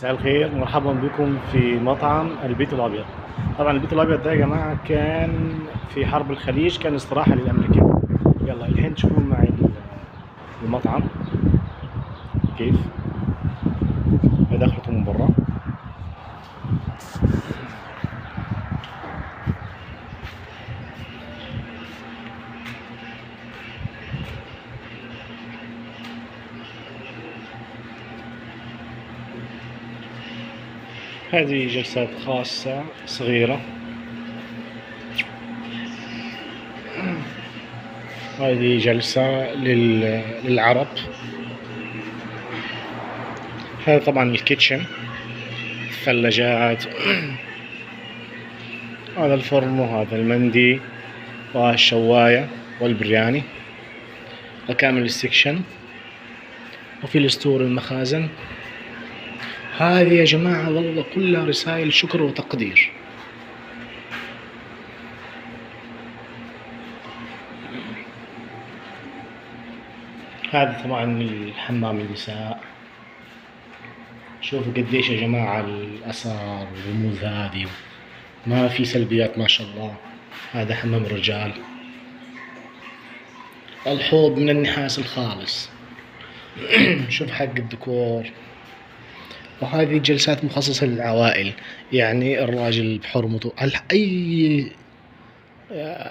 مساء الخير، مرحبا بكم في مطعم البيت الأبيض. طبعا البيت الأبيض ده يا جماعة كان في حرب الخليج، كان استراحة للأمريكان. يلا الحين تشوفون معي المطعم كيف دخلته من برا. هذه جلسات خاصة صغيرة. هذه جلسة للعرب. هذا طبعا الكيتشن، الثلاجات. هذا الفرن وهذا المندي والشواية والبرياني وكامل السكشن، وفي الستور المخازن. هذه يا جماعة والله كلها رسائل شكر وتقدير. هذا طبعا الحمام النساء. شوفوا قديش يا جماعة الأسرار والرموز هذه، ما في سلبيات ما شاء الله. هذا حمام الرجال، الحوض من النحاس الخالص. شوف حق الديكور. وهذه جلسات مخصصة للعوائل، يعني الراجل بحرمته، أي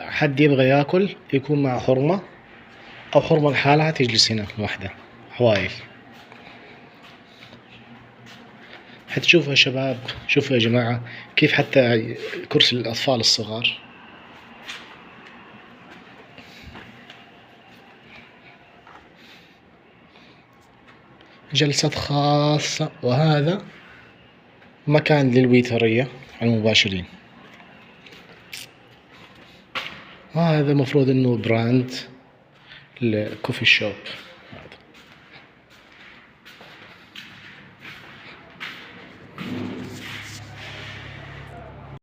حد يبغى ياكل يكون مع حرمة أو حرمة لحالها تجلس هنا لوحدها. حوايل حتشوفوا يا شباب، شوفوا يا جماعة كيف حتى كرسي للأطفال الصغار. جلسات خاصة. وهذا مكان للويترية المباشرين. وهذا مفروض انه براند الكوفي شوب.